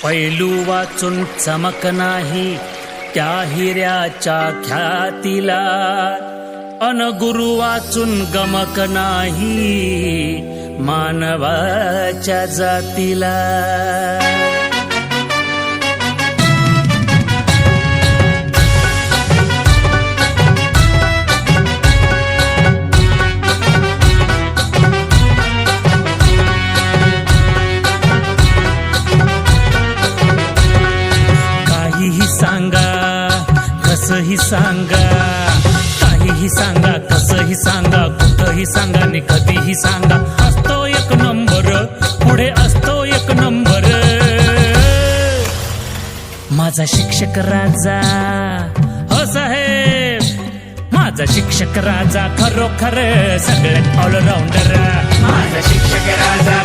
पैलू वाचून चमक नाही त्या हिऱ्याच्या ख्यातीला, अन गुरु वाचून गमक नाही मानवाच्या जातीला. काहीही सांगा कसंही सांगा, काहीही सांगा कसंही सांगा, कुठंही सांगा आणि कधीही सांगा, असतो एक नंबर, पुढे असतो एक नंबर. माझा शिक्षक राजा, हो साहेब, माझा शिक्षक राजा खरोखर सगळ्यात ऑलराऊंडर. माझा शिक्षक राजा